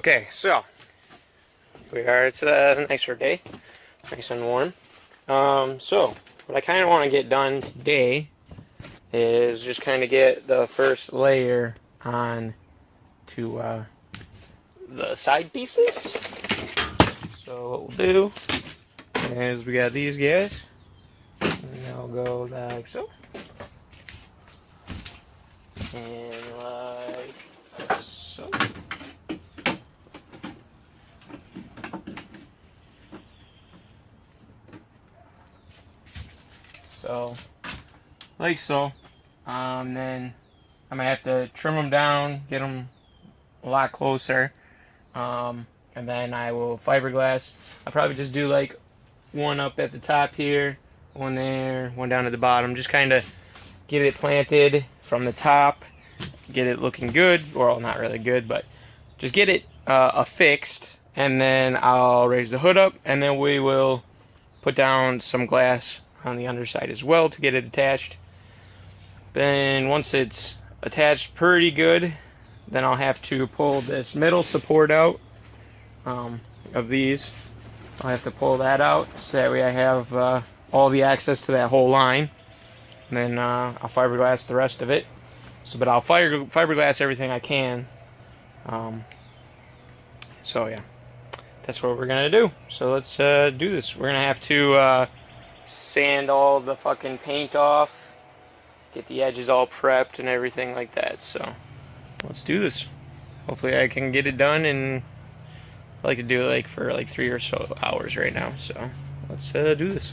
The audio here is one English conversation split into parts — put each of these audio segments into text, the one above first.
Okay, so it's a nicer day, nice and warm. So what I kind of want to get done today is just kind of get the first layer on to the side pieces. So what we'll do is we got these guys, and they'll go like so, and like so. So, like so. Then I might have to trim them down, get them a lot closer, and then I will fiberglass. I'll probably just do like one up at the top here, one there, one down at the bottom. Just kind of get it planted from the top, get it looking good, well, not really good, but just get it affixed, and then I'll raise the hood up, and then we will put down some glass on the underside as well to get it attached. Then once it's attached pretty good, then I'll have to pull this middle support out of these. I'll have to pull that out so that way I have all the access to that whole line. And then I'll fiberglass the rest of it. So, but I'll fiberglass everything I can. So yeah, that's what we're gonna do. So let's do this. We're gonna have to sand all the fucking paint off, get the edges all prepped and everything like that. So let's do this. Hopefully I can get it done, and I like to do it like for like 3 or so hours right now. So let's do this.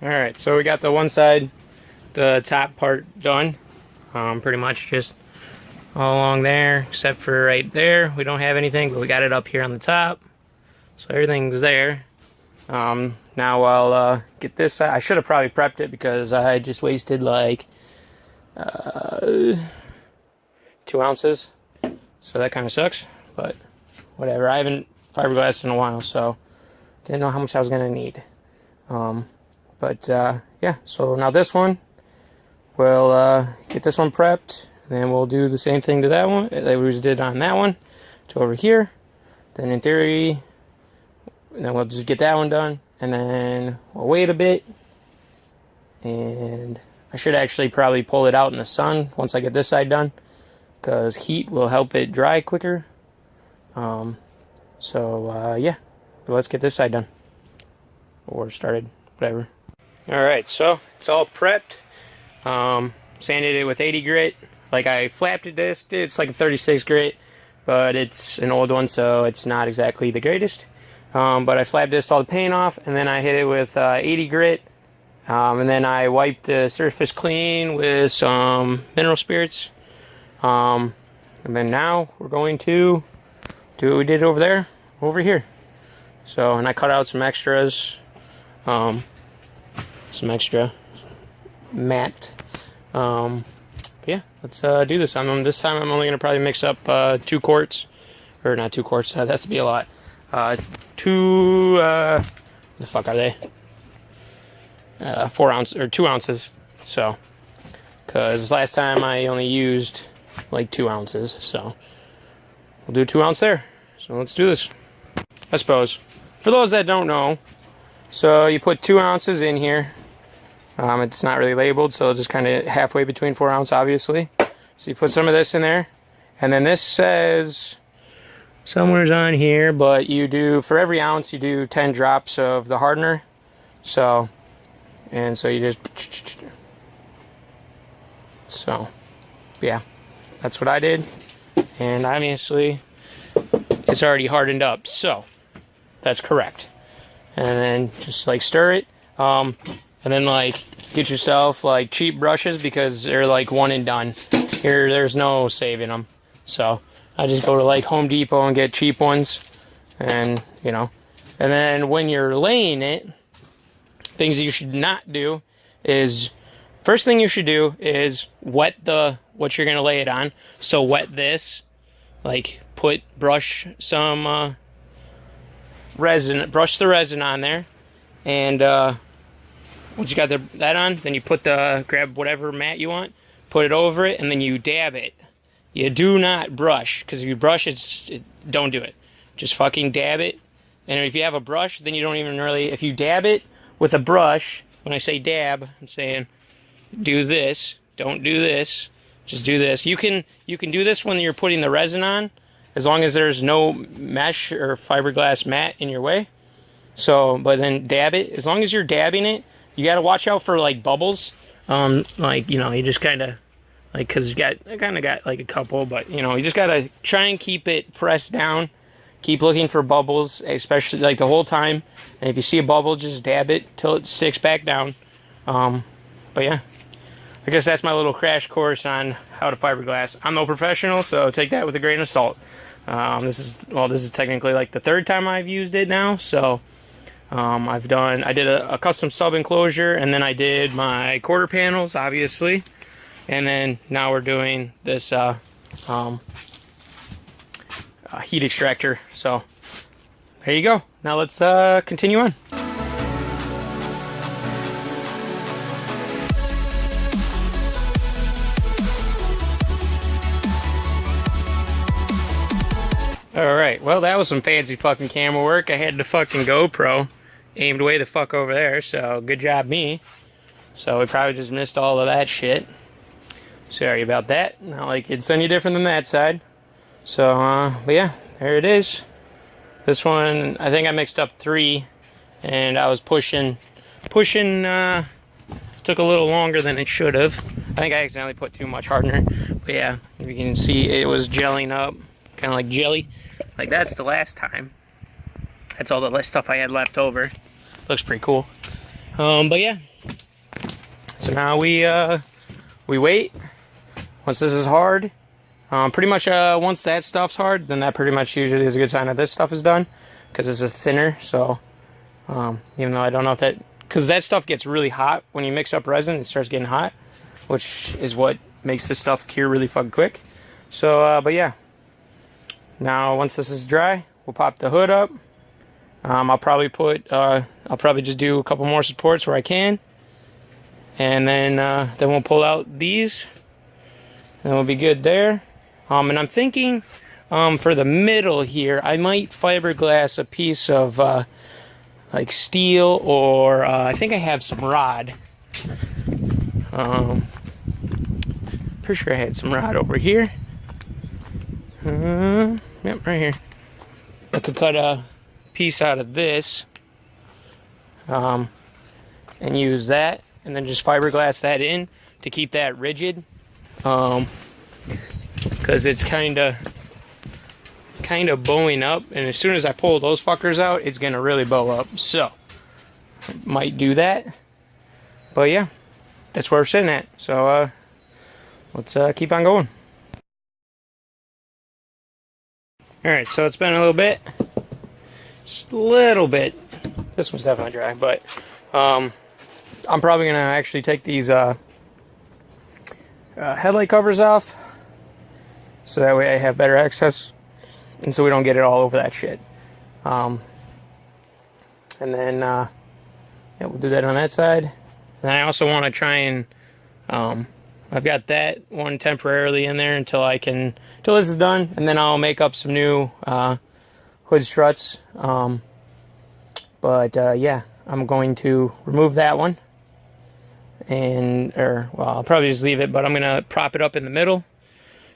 Alright, so we got the one side, the top part done. Pretty much just all along there, except for right there. We don't have anything, but we got it up here on the top. So everything's there. Now I'll get this. I should have probably prepped it because I just wasted like 2 ounces. So that kind of sucks, but whatever. I haven't fiberglassed in a while, so didn't know how much I was going to need. But yeah, so now this one, we'll get this one prepped, and then we'll do the same thing to that one that we just did on that one to over here. Then in theory, then we'll just get that one done, and then we'll wait a bit, and I should actually probably pull it out in the sun once I get this side done, because heat will help it dry quicker. Yeah, but let's get this side done, or started, whatever. Alright, so it's all prepped. Sanded it with 80 grit. Like I flapped it disc. It's like a 36 grit, but it's an old one, so it's not exactly the greatest. But I flap disced all the paint off, and then I hit it with 80 grit. And then I wiped the surface clean with some mineral spirits. And then now we're going to do what we did over there, over here. So, and I cut out some extras. Some extra matte. Yeah, let's do this. This time I'm only gonna probably mix up 2 quarts, or not 2 quarts. That's be a lot. 2. What the fuck are they? 4 ounces or 2 ounces. So, because last time I only used like 2 ounces, so we'll do 2 ounce there. So let's do this. I suppose for those that don't know, so you put 2 ounces in here. It's not really labeled, so just kind of halfway between 4 ounce, obviously. So you put some of this in there, and then this says somewhere's on here, but you do, for every ounce, you do 10 drops of the hardener. So, and so you just, so, yeah, that's what I did. And obviously, it's already hardened up, so that's correct. And then just like stir it. And then like get yourself like cheap brushes, because they're like one and done. Here there's no saving them. So I just go to like Home Depot and get cheap ones, and you know. And then when you're laying it, things that you should not do is first thing you should do is wet what you're gonna lay it on. So wet this, like brush some resin, brush the resin on there, and once you got that on, then you grab whatever mat you want, put it over it, and then you dab it. You do not brush, because if you brush, don't do it. Just fucking dab it. And if you have a brush, then you don't even really, if you dab it with a brush, when I say dab, I'm saying do this, don't do this, just do this. You can do this when you're putting the resin on, as long as there's no mesh or fiberglass mat in your way. So, but then dab it. As long as you're dabbing it, you gotta watch out for like bubbles. Like, you know, you just kind of, like, cause I kind of got like a couple, but you know, you just gotta try and keep it pressed down. Keep looking for bubbles, especially like the whole time. And if you see a bubble, just dab it till it sticks back down. But yeah, I guess that's my little crash course on how to fiberglass. I'm no professional, so take that with a grain of salt. This is technically like the third time I've used it now. So I did a custom sub enclosure, and then I did my quarter panels, obviously, and then now we're doing this heat extractor. So there you go. Now let's continue on. Alright, well, that was some fancy fucking camera work. I had the fucking GoPro aimed way the fuck over there, so good job me. So we probably just missed all of that shit. Sorry about that. Not like it's any different than that side. So, but yeah, there it is. This one, I think I mixed up 3, and I was pushing, took a little longer than it should have. I think I accidentally put too much hardener. But yeah, you can see it was gelling up, kind of like jelly. Like that's the last time. That's all the last stuff I had left over. Looks pretty cool. But yeah. So now we wait. Once this is hard, pretty much once that stuff's hard, then that pretty much usually is a good sign that this stuff is done, because it's a thinner. So even though I don't know if that, because that stuff gets really hot when you mix up resin, it starts getting hot, which is what makes this stuff cure really fucking quick. So but yeah, now once this is dry, we'll pop the hood up. I'll probably just do a couple more supports where I can, and then we'll pull out these, and we'll be good there. And I'm thinking for the middle here, I might fiberglass a piece of like steel, or I think I have some rod. Pretty sure I had some rod over here. Yep, right here. I could cut a piece out of this and use that, and then just fiberglass that in to keep that rigid, because it's kind of bowing up, and as soon as I pull those fuckers out, it's gonna really bow up. So might do that, but yeah, that's where we're sitting at. So let's keep on going. Alright, so it's been a little bit, just a little bit. This one's definitely dry, but I'm probably gonna actually take these headlight covers off, so that way I have better access, and so we don't get it all over that shit. And then yeah, we'll do that on that side. And then I also want to try and I've got that one temporarily in there until this is done, and then I'll make up some new hood struts. But yeah, I'm going to remove that one, well, I'll probably just leave it, but I'm gonna prop it up in the middle,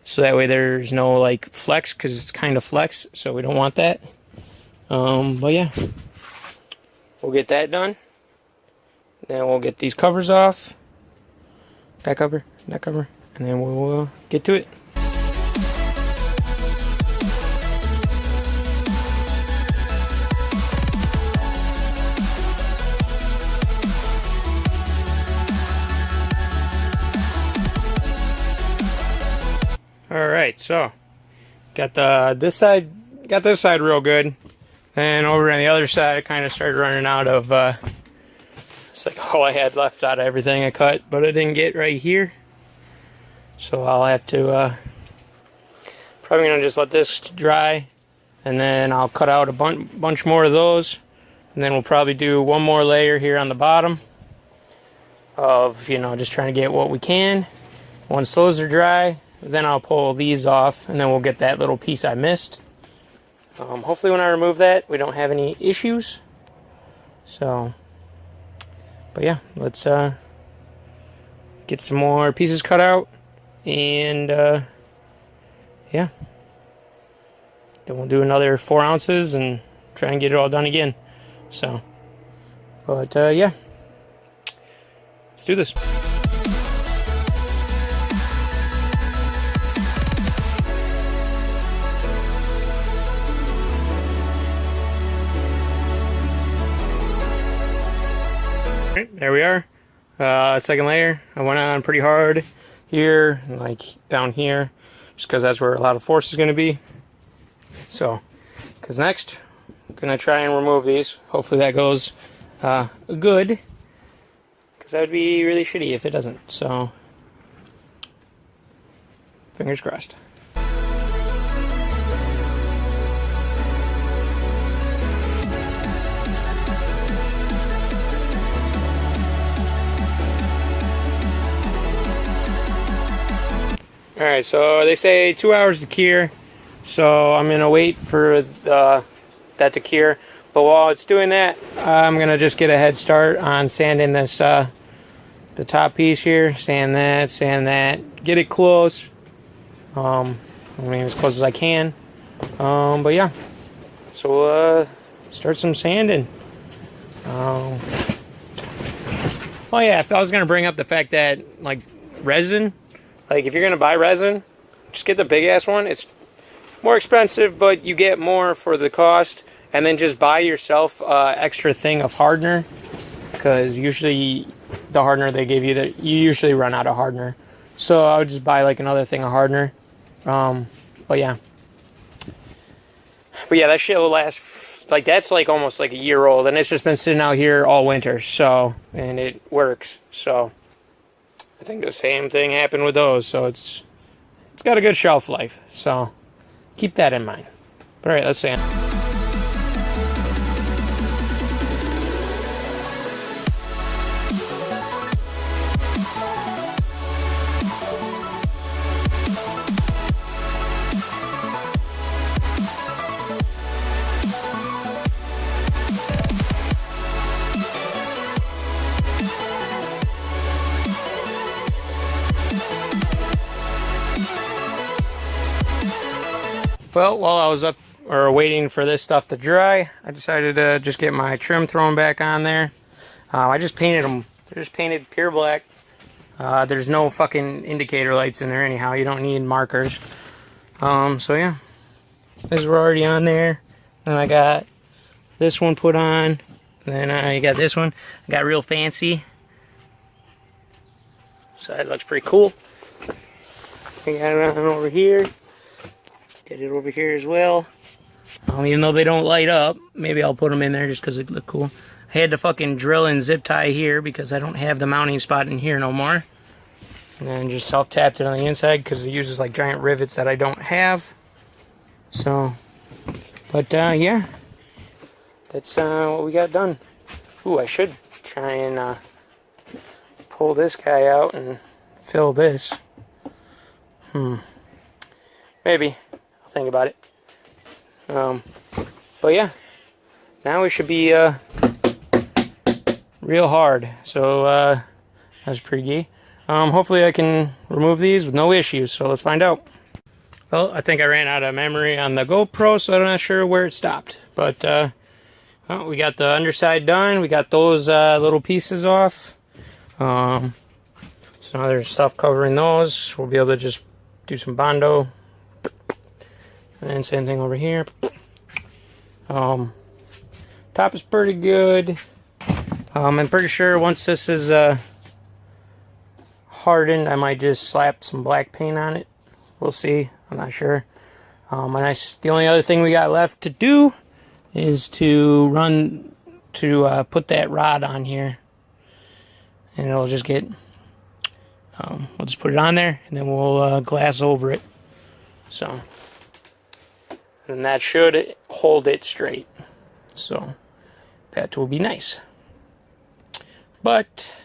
so that way there's no like flex, because it's kind of flex, so we don't want that. But yeah, we'll get that done. Then we'll get these covers off. That cover, and then we'll get to it. Alright, so got this side real good. And over on the other side, I kind of started running out of It's like all I had left out of everything I cut, but I didn't get right here. So I'll have to, probably gonna just let this dry, and then I'll cut out a bunch more of those, and then we'll probably do one more layer here on the bottom of, you know, just trying to get what we can. Once those are dry, then I'll pull these off, and then we'll get that little piece I missed. Hopefully when I remove that, we don't have any issues. So, but yeah, let's get some more pieces cut out, and yeah, then we'll do another 4 ounces and try and get it all done again. So, but yeah, let's do this. There we are, second layer. I went on pretty hard here, and like down here, just because that's where a lot of force is going to be. So, because next, I'm going to try and remove these. Hopefully that goes good, because that would be really shitty if it doesn't. So, fingers crossed. Alright, so they say 2 hours to cure, so I'm going to wait for that to cure. But while it's doing that, I'm going to just get a head start on sanding this, the top piece here. Sand that, get it close. I mean, as close as I can. But yeah, so we'll start some sanding. Oh yeah, if I was going to bring up the fact that, like, resin, like, if you're going to buy resin, just get the big-ass one. It's more expensive, but you get more for the cost. And then just buy yourself an extra thing of hardener. Because usually the hardener they give you, you usually run out of hardener. So I would just buy, like, another thing of hardener. But yeah. But yeah, that shit will last, like, that's, like, almost, like, a year old. And it's just been sitting out here all winter. So, and it works. So I think the same thing happened with those, so it's got a good shelf life, so keep that in mind. But alright, let's sand. Well, while I was up or waiting for this stuff to dry, I decided to just get my trim thrown back on there. I just painted them. They're just painted pure black. There's no fucking indicator lights in there anyhow. You don't need markers. So yeah, these were already on there. Then I got this one put on. Then I got this one. I got real fancy. So that looks pretty cool. I got it on over here. Get it over here as well. Even though they don't light up, maybe I'll put them in there just because it look cool. I had to fucking drill and zip tie here because I don't have the mounting spot in here no more. And then just self-tapped it on the inside because it uses like giant rivets that I don't have. So, but yeah, that's what we got done. Ooh, I should try and pull this guy out and fill this. Maybe. Think about it. But yeah, now we should be real hard. So that's pretty gay. Hopefully I can remove these with no issues. So let's find out. Well, I think I ran out of memory on the GoPro, so I'm not sure where it stopped. But well, we got the underside done. We got those little pieces off. So now there's stuff covering those. We'll be able to just do some Bondo. And same thing over here. Top is pretty good. I'm pretty sure once this is hardened, I might just slap some black paint on it. We'll see. I'm not sure. The only other thing we got left to do is to put that rod on here. and it'll just get, we'll just put it on there, and then we'll glass over it. So, and that should hold it straight. So, that will be nice. But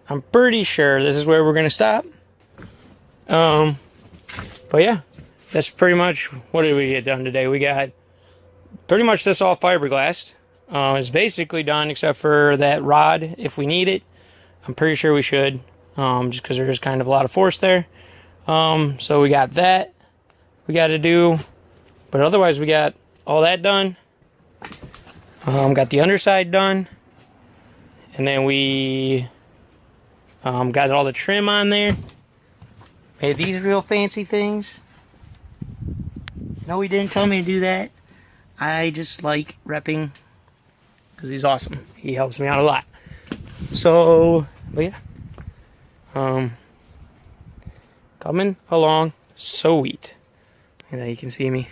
I'm pretty sure this is where we're going to stop. But yeah, that's pretty much, what did we get done today? We got pretty much this all fiberglassed. It's basically done except for that rod if we need it. I'm pretty sure we should, just because there's kind of a lot of force there. So we got that we got to do, but otherwise we got all that done. Got the underside done, and then we got all the trim on there. Made these real fancy things. No, he didn't tell me to do that. I just like repping because he's awesome. He helps me out a lot. So, but yeah. Coming along sweet. And now you can see me.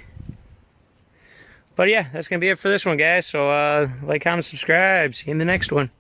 But yeah, that's going to be it for this one, guys. So, like, comment, subscribe. See you in the next one.